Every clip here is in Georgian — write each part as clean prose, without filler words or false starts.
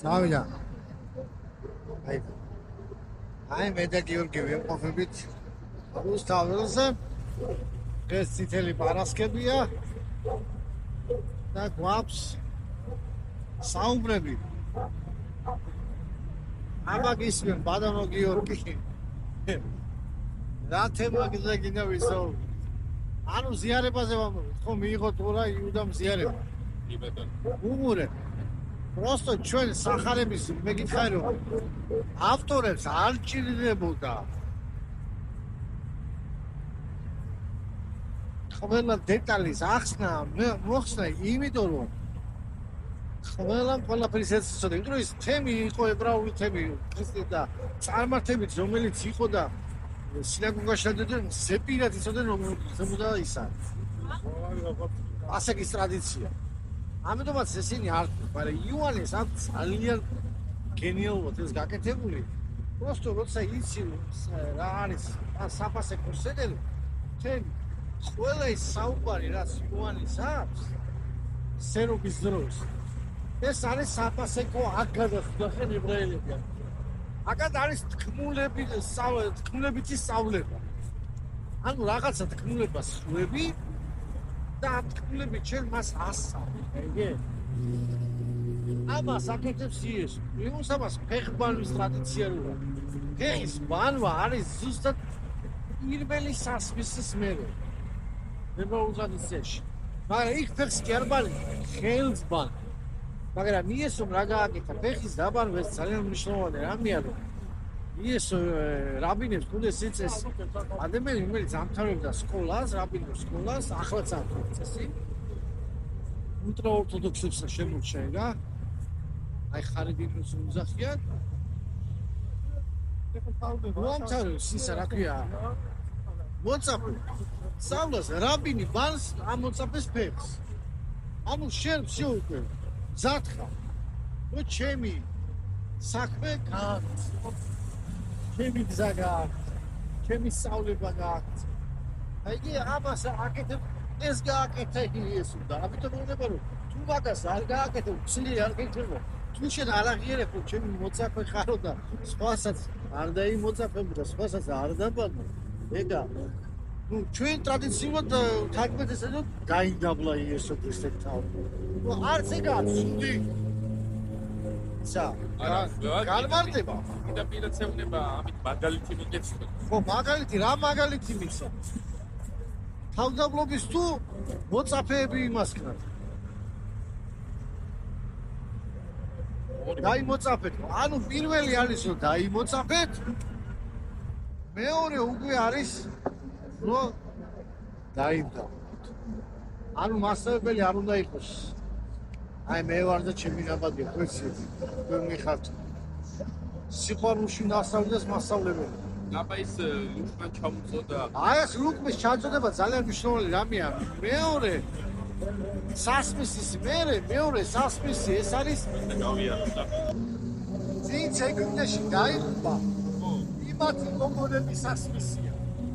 წავიდა. აი მე და გიორგი ვიმყოფებით რუსთაველზე. ეს წითელი პარასკევია და გვაქვს საუბრები. აბა გისმენ ბადანო გიორგი. რა თემა გინდა ვისაუბროთ? ანუ ზიარებაზე ვამბობთ, ხო მიიღო თუ რა იუდამ ზიარება? კი ბატონო. უღურე. просто ჩვენ სახარების მეკითხარი რომ ავტორებს არ ჭირდებოდა ყველა დეტალის ახსნა, მოხსნა, იმიტომ რომ ყველაფერი შეცდოდა, იმიტომ რომ ეს თემი იყო ებრაული თემი, ქრისტე და წარმართებით, რომელიც იყო და სინაგოგაში დადოდნენ, ზეპირად იცოდნენ რომ ხდებოდა ისა. ასაკის ტრადიცია. ამიტომაც ესენი არ, მაგრამ იოანეს ამ ძალიან გენიალურად ეს გაკეთებული. просто როცა იცი რა არის საფასე კურსედელი, თემი ყველა ის საუბარი რაც იოანეს აქვს სერობის დროს ეს არის საფასეკო აქ გადახდახენ ებრაელები. აქად არის თქმულებითი სწავლება. ანუ რაღაცა თქმულებას ხვდები და ამ თქმულებით ჩვენ მას ასწავლით, ეგე? ამას აკეთებს იესო. იმას ფეხბალის ტრადიცია როა. ფეხის ბანვა არის ზუსტად პირველი სასმისის მერე. ებრაულ ტრადიციაში. მაგრამ იქ ფეხს კი არ ბანის, ხელს ბანს. მაგრამ იესომ რა გააკეთა ფეხის დაბანვა ეს ძალიან მნიშვნელოვანი რამეა რომ იესო რაბინებს ქონდეს წესი ადამიანი რომელიც ამთავრებდა სკოლას, რაბინებს სკოლას, ახლაც ამთავრებს წესი ულტრაორთოდოქსებსა შემორჩენდა აი ხარიდინს უძახიან ამთავრებს ისა რა ქვია მოწაფე სწავლას რაბინი ბანს ამოწაფეს ფეხს ანუ შენ შეუკვე ზათხა ო ჩემი საქმე გააკეთე ჩემი გზა გააკეთე ჩემი სწავლება გააკეთე აიგი ამას აკეთებ ეს გააკეთე იესო და ამიტომ უნდა რომ თუ მაგას არ გააკეთე უცილი არ გიქნება თუ შენ არ აღიარებ რომ ჩემი მოწაფე ხარო და სხვასაც არ დაიმოწაფებ და სხვასაც არ დაბანო ეგა ну ჩვენ ტრადიციულად თარგმნელსა დაინდაბლა იესო ქრისტეს თავი. ну არც ეგაა ცუდი. ისა, განმარტება. და პირაცევნება ამით მაგალითი მიგეცნო. ხო, მაგალითი, რა მაგალითი მისო? თავდაბლობის თუ მოწაფეები იმასქნათ. დაიმოწაფეთ. ანუ პირველი არის რომ დაიმოწაფეთ. მეორე უკვე არის რომ დაიმთავროთ. ანუ მასწავლებელი არ უნდა იყოს. აი მე ვარ და ჩემი ნაბადია, ხოცი. თქვენ მიხართ. სიყვარულში ნასწავლდეს მასწავლებელი. აბა ის ლუკმა ჩამოწოდა. აი ეს ლუკმის ჩამოწოდება ძალიან მნიშვნელოვანი რამეა. მეორე სასმისის მეორე სასმისი ეს არის გავიარდა. წინ ცეკნეში დაიხვა. იმათი მომონების სასმისია.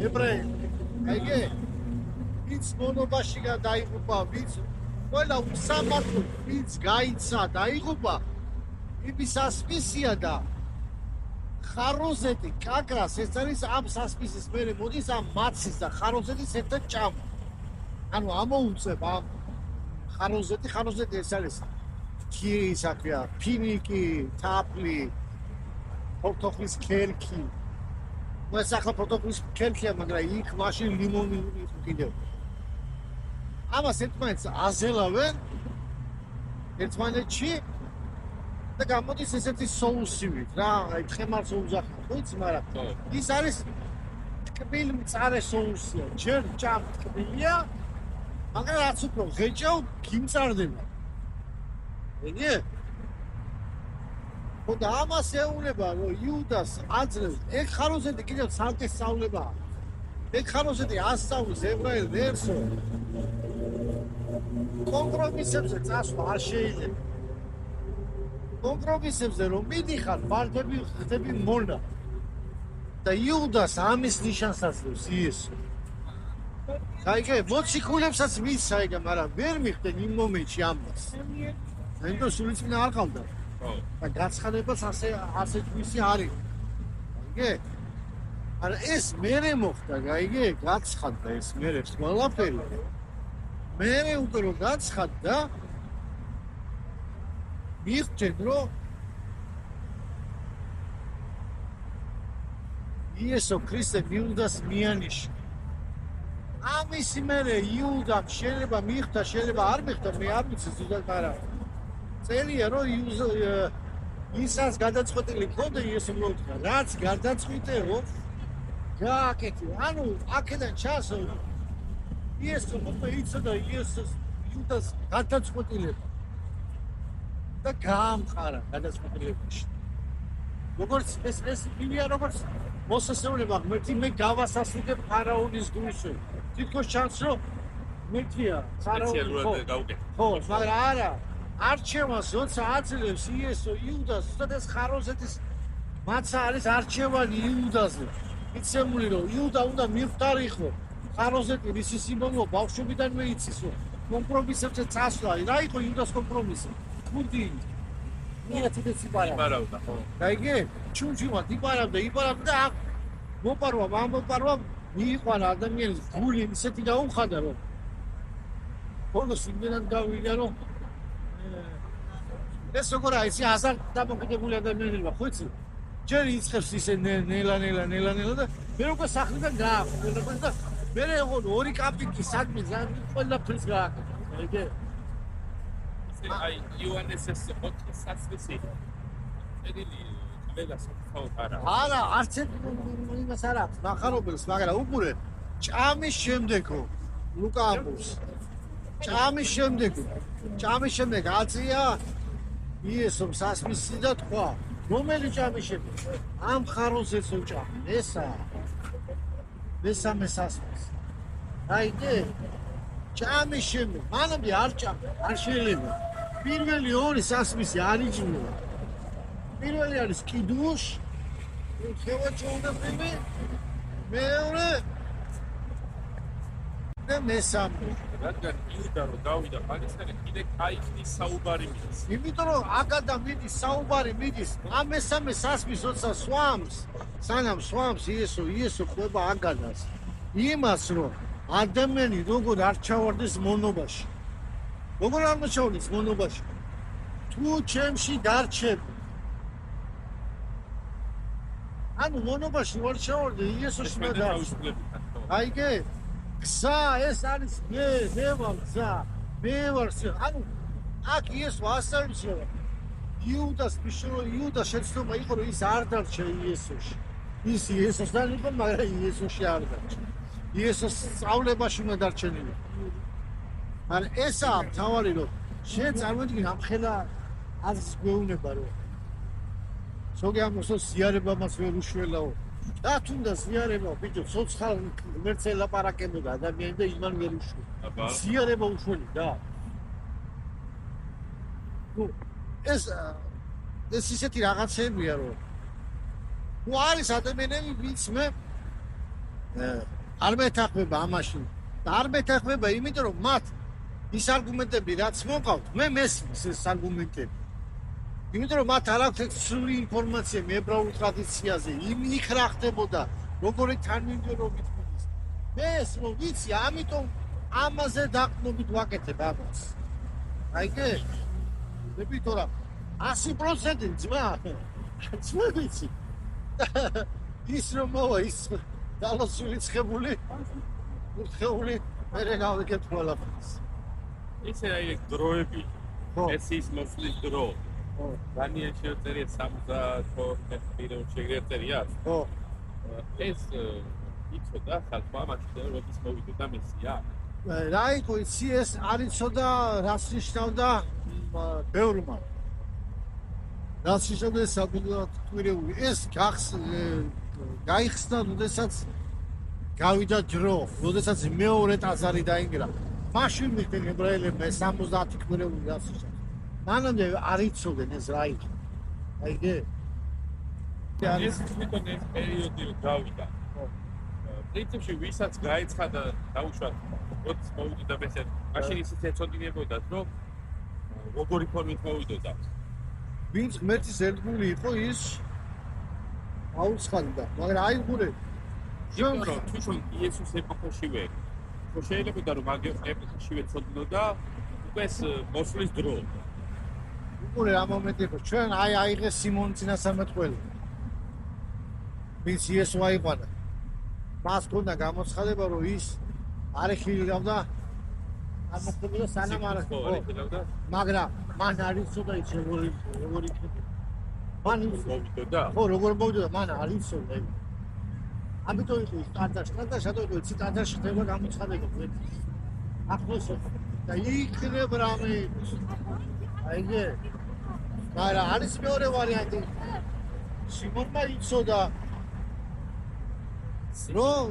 ებრაელი აიგე? ვინც მონობაში დაიღუპა, ვინც ყველა უსამართლოდ, ვინც გაიცა, დაიღუპა, იმის სასმისია და ხაროზეთი, კაკრას, ეს არის ამ სასმისის მერე მოდის ამ მაცის და ხაროზეთის ერთად ჭამა. ანუ ამოუწებ ამ ხაროზეთი ეს არის ისა ქვია, ფინიკი, თაფლი, ფორტოხლის ქერქი. მას ახლა პროტოკოლის ქერქია, მაგრამ იქ მაშინ ლიმონი იყო კიდევ. ამას ერთმანეთს აზელავენ ერთმანეთში და გამოდის ესეთი соусივით რა, აი თხემარს უძახით, ხო იცი, მაგრამ ის არის ტკბილი მწარე соусია, ჯერ ჭამ ტკბილია, მაგრამ რაც უფრო ღეჭავ, გიმწარდება. ეგე? და ამას ეუბნება რომ იუდას აძლევს ეგ ხაროზეთი კიდევ ცალკე სწავლებაა ეგ ხაროზეთი ასწავლის ებრაელ ვერსო კომპრომისებზე წასვლა არ შეიძლება კომპრომისებზე რომ მიდიხარ ბარდები ხდები მონა და იუდას ამის ნიშანს აძლევს იესო გაიგე მოციქულებსაც მისცა ეგა მაგრამ ვერ მიხდნენ იმ მომენტში ამას. Pentru suluțimea ar caldă. ხო. და გაცხადებაც ასე თვისი არის. გაიგე? არა ეს მერე მოხდა, გაიგე? გაცხადდა ეს მერე ყველაფერი. მერე უკვე რომ გაცხადდა მიხდნენ რომ იესო ქრისტე იუდას მიანიშა. ამის მერე იუდამ შეიძლება მიხდა, შეიძლება არ მიხდა, მე არ ვიცი ზუსტად, მაგრამ წერია რომ ისას გადაწყვეტილი ქონდა იესო მოუთხა, რაც გადაწყვიტეო გააკეთე. ანუ აქედან ჩასო იესო უკვე იცოდა იესოს იუდას გადაწყვეტილება და გაამყარა გადაწყვეტილებაში. როგორც ეს მილია როგორც მოსასწრებელება ღმერთი მე გავასასრულებ ფარაონის გულში. თითქოს ჩანს რომ მეთია ფარაონი ხო, მაგრამ არა არჩევანს როცა აძლევს იესო იუდას, ზუსტად ეს ხაროზეთის მაცა არის არჩევანი იუდაზე. იცემული რომ იუდა უნდა მიხვდარიყო ხაროზეთი მისი სიმბოლო ბავშვობიდანვე იცის რომ კომპრომისებზე წასვლა. რა იყო იუდას კომპრომისი? ხუთი მიეცედა იბარავდა ხო. გაიგე? ჩუნჩიმა იბარავდა და მოპარვა მიიყვანა ადამიანის გული ისეთი გაუხადა რომ ბოლოს იმენად გავიდა რომ ეს როგორ არის ეს აზარ დამოკიდებული ადამიანებია ხო იცი? ჯერ იწყებს ისე ნელა და მე უკვე სახლიდან გაახვდა და მე ორი კაპიკი სადმე ყველაფერს გააკეთა. გაიგე? აი იოანესის 4 სასწრისი წერილი ყველა საკითხავთ არა არც იმას არ აქვს ნახარობელს მაგრამ უყურე ჭამის შემდეგო ლუკა ამბობს ჭამის შემდეგ აწია იესომ სასმისი და თქვა რომელი ჭამის შემდეგ ამ ხაროზეც უჭამი ესა მესამე სასმის აიგე ჭამის შემდეგ მანამდე არ ჭამე არ შეიძლება პირველი ორი სასმისი არ იჭმევა პირველი არის კიდუშ ხევაჭონა პრიმე მეორე და მესამე რადგან იუდა რომ გავიდა პაკისტანი კიდე კაიხნის საუბარი მიდის იმიტომ რომ აკადა მიდის საუბარი მიდის ამ მესამე სასმის როცა სვამს სანამ სვამს იესო ყვება აკადას იმას რომ ადამიანი როგორ არ ჩავარდეს მონობაში როგორ არ ჩავარდეს მონობაში თუ ჩემში დარჩები ანუ მონობაში ვარ ჩავარდი იესოში და დავისწრებ. აიგე? გზა ეს არის მე ვარ გზა. მე ვარ ანუ აქ იესო ასწავლის რომ იუდას იუდა შეცდომა იყო რომ ის არ დარჩა იესოში. ის იესოსთან იყო, მაგრამ იესოში არ დარჩა. იესოს სწავლებაში უნდა დარჩენილი. მაგრამ ესაა თავარი რომ შენ წარმოიდგინე ამ ხელა აზრს გვეუბნება რომ ზოგი ამოსოს ზიარებამაც ვერ უშველაო. და თუნდა ზიარება, ბიჭო, ცოცხალ ღმერთს ელაპარაკებოდა ადამიანი და იმან ვერ უშველა. ზიარება უშველი და. ნუ ეს ისეთი რაღაცებია რომ ნუ არის ადამიანები ვინც მე არ მეთანხმება ამაში. და არ მეთანხმება იმიტომ რომ მათ ის არგუმენტები რაც მოყავთ, მე მესმის ეს არგუმენტები. იმიტომ რომ მათ არ აქვს სრული ინფორმაცია ებრაულ ტრადიციაზე, იქ რა ხდებოდა, როგორი თანმიმდევრობით მიდის. მე ეს რომ ვიცი, ამიტომ ამაზე დაყრდნობით ვაკეთებ ამას. აიგე? მე ვიტყოდა 100% ძმა ვიცი. ის რომ მოვა ის დალოცული ცხებული, ცხეული მე გავიგებ ყველაფერს. ისე აი დროები, ეს ის მოსლის დრო. განიაში წერია 72 პიროვნული შეგერწერია. ხო. ეს იცოდა ხალხმა მაშინ როდის მოვიდა მესია. რა იყო იცი ეს არ იცოდა რას ნიშნავდა ბევრმა. რას ნიშნავდა საბუნებრივად კვირეული. ეს გაიხსნა, როდესაც გავიდა დრო, როდესაც მეორე ტაძარი დაინგრა. მაშინ მიხდნენ ებრაელებმა 70 კვირეული რას ნიშნავს. მანამდე არ იცოდნენ ეს რა იყო. აიგე? ეს თვითონ ეს პერიოდი გავიდა. პრინციპში ვისაც გაიცხადა დაუშვათ როდის მოვიდა მესია, მაშინ ისიც ეცოდინებოდათ რომ როგორი ფორმით მოვიდოდა. ვინც ღმერთის ერთგული იყო ის აუცხადდა, მაგრამ აიღურე. იმიტომ რომ თვითონ იესოს ეპოქაშივე ხო შეიძლებოდა რომ მაგ ეპოქაშივე ცოდნოდა უკვე ეს მოსვლის დრო. უყურე რა მომენტი იყო, ჩვენ აიღეს სიმონ წინასამეტყველი. ვინც იესო აიყვანა. მას ქონდა გამოცხადება რომ ის არ ეხილავდა არ მოხდებოდა სანამ არ ხო, მაგრამ მან არ იცოდა ის როგორი მან მოვიდოდა. ხო როგორ მოვიდოდა მან არ იცოდა. ამიტომ იყო ის სტანდარტში იყო სტანდარტში ხდება გამოცხადება გვერდით. ახლოს და იქნებ რამე აიგე მაგრამ არის მეორე ვარიანტი სიმონმა იცოდა რომ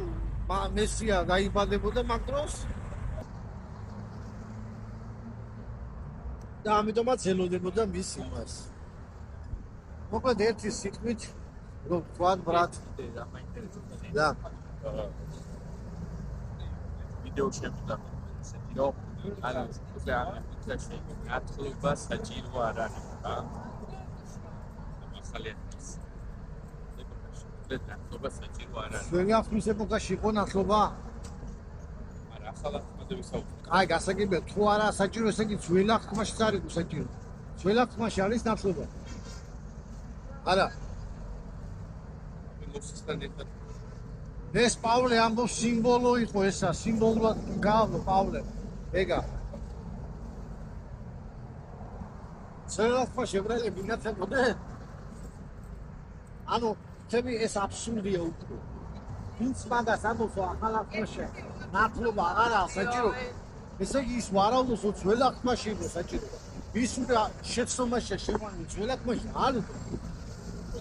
მესია გაიბადებოდა მაგ დროს და ამიტომაც ელოდებოდა მის იმას. მოკლედ ერთი სიტყვით რომ თქვათ ბრატ რა მაინტერესებს და ვიდეო შემდგა ესეთი რომ არა უკვე ამერიკაში ათლობა საჭირო არ არის რა. მასალეთის ათლობა საჭირო არ არის. ჩვენი ახლის ეპოქაში იყო ნათლობა? არა, ახალ ახმაზე ვისაუბრებ. აი, გასაგებია, თუ არა საჭირო, ესე იგი ძველ ახმაშიც არ იყო საჭირო. ძველ ახმაში არის ნათლობა. არა. მოსისთან ერთად ეს პავლე ამბობს სიმბოლო იყო ესა, სიმბოლურად გავlo პავლე. ეგა. ძველ ახმაში ებრაელები ნათლებოდნენ. ანუ თემი ეს აბსურდია უკვე. ვინც მაგას ამბობს ახალ ახმაში ნათლობა აღარაა საჭირო. ესე იგი ის ვარაუდობს რომ ძველ ახმაში იყო საჭირო. ის უნდა შეცდომაში შეგვანი ძველ ახმაში არ იყო.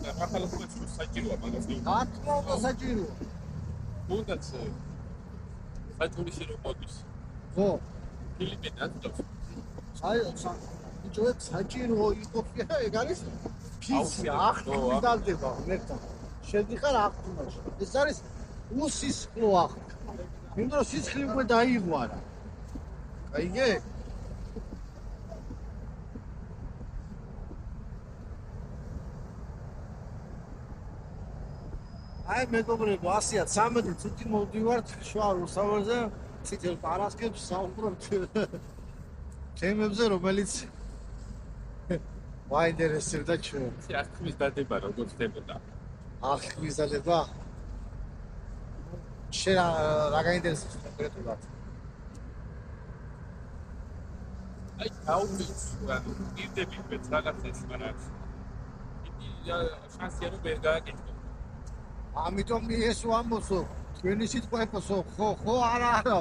და ახალ ახმაში საჭიროა მაგას ათლობა საჭიროა. თუნდაც საჭირო რომ მოდის. ხო. ფილიპინად დავს. აი, ჯოეთ საჭირო იყო და ეგ არის ფიზიკა ახლა დალდება ნერთან. შედიხარ ახთუნაში. ეს არის უსისხლო ახლა. იმიტომ რომ სისხლი უკვე დაიღვარა. აიგე? აი მეგობრებო, 113 წუთი მოვდივართ შუა რუსთაველზე, წითელ პარასკევს საუბრობთ თემებზე, რომელიც ვაინტერესებდა ჩვენ. ახმის დადება როგორც ხდებოდა. ახმის დადება? შენ რა გაინტერესებს კონკრეტულად? აი, აუვიც, ანუ პირდები მეც რაღაც ეს, მაგრამ იგი შანსია რომ ვერ გააკეთო. ამიტომ იესო ამბობს, რომ თქვენი სიტყვა ეფოსო, ხო, არა.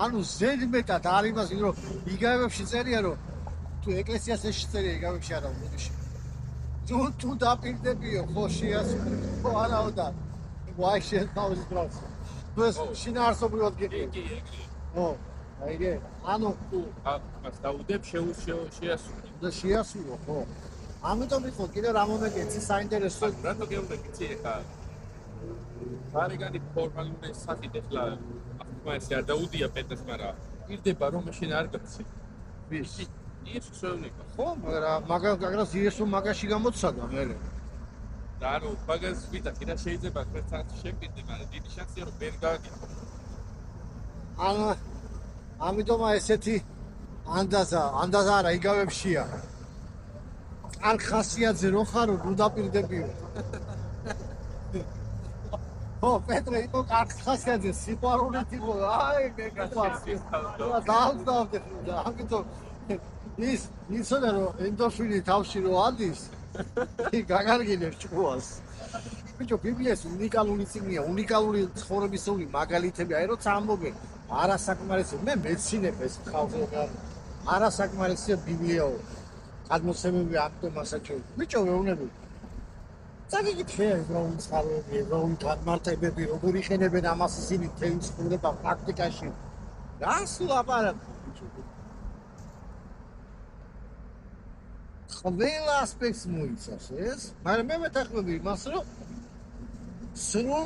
ანუ ზედმეტად არ იმას, რომ იგავებში წერია, რომ თუ ეკლესიას ეს წერია იგავებში არა მოდიში. თუ დაპირდებიო, ხო შეასრულე, ხო არაო და ვაი შენ თავის დროს. ეს შინაარსობრივად გიყიდე. კი. ხო, აიგე. ანუ თუ მას დაუდებ შეასრულე. და შეასრულო, ხო. ამიტომ იყო კიდე რა მომენტი საინტერესო. რატო გეუბნები იცი ეხა? გარეგანი ფორმალური სახით ეხლა ახლა ეს არ დაუდია პეტრეს, მაგრამ პირდება რომ შენ არ გაცი. ვის? იესოს ეუბნება. ხო, მაგრამ იესო მაგაში გამოცადა მე. და ანუ მაგას ვიტაკი რა შეიძლება ქრისტიანს შეგვიდე, მაგრამ დიდი შანსია რომ ვერ გააკეთო. ანუ ამიტომ ესეთი ანდაზა არა იგავებშია. არ ხასიათზე რო ხარო ნუ დაპირდებიო. ხო, პეტრე იყო კარგ ხასიათზე, სიყვარულით იყო. აი, მე გაყვარს. დავდავდე და ამიტომ ის იცოდა რომ ენდორფინი თავში რო ადის, გაგარგინებს ჭკუას. ბიჭო, ბიბლიას უნიკალური წიგნია, უნიკალური ცხოვრებისეული მაგალითები, აი როცა ამბობენ, არასაკმარისია, მე მეცინებ ეს ხალხი არასაკმარისია ბიბლიაო. გადმოცემები ამიტომ ასაჩვენე. ბიჭო, მეუბნები. წაგიგითხე რომ წყაროები, რომ გადმარტებები, როგორ იყენებენ ამას ისინი თემის ცხოვრება პრაქტიკაში. რას ლაპარაკობ? ყველა ასპექტს მოიცავს ეს, მაგრამ მე მეთანხმები იმას, რომ სრულ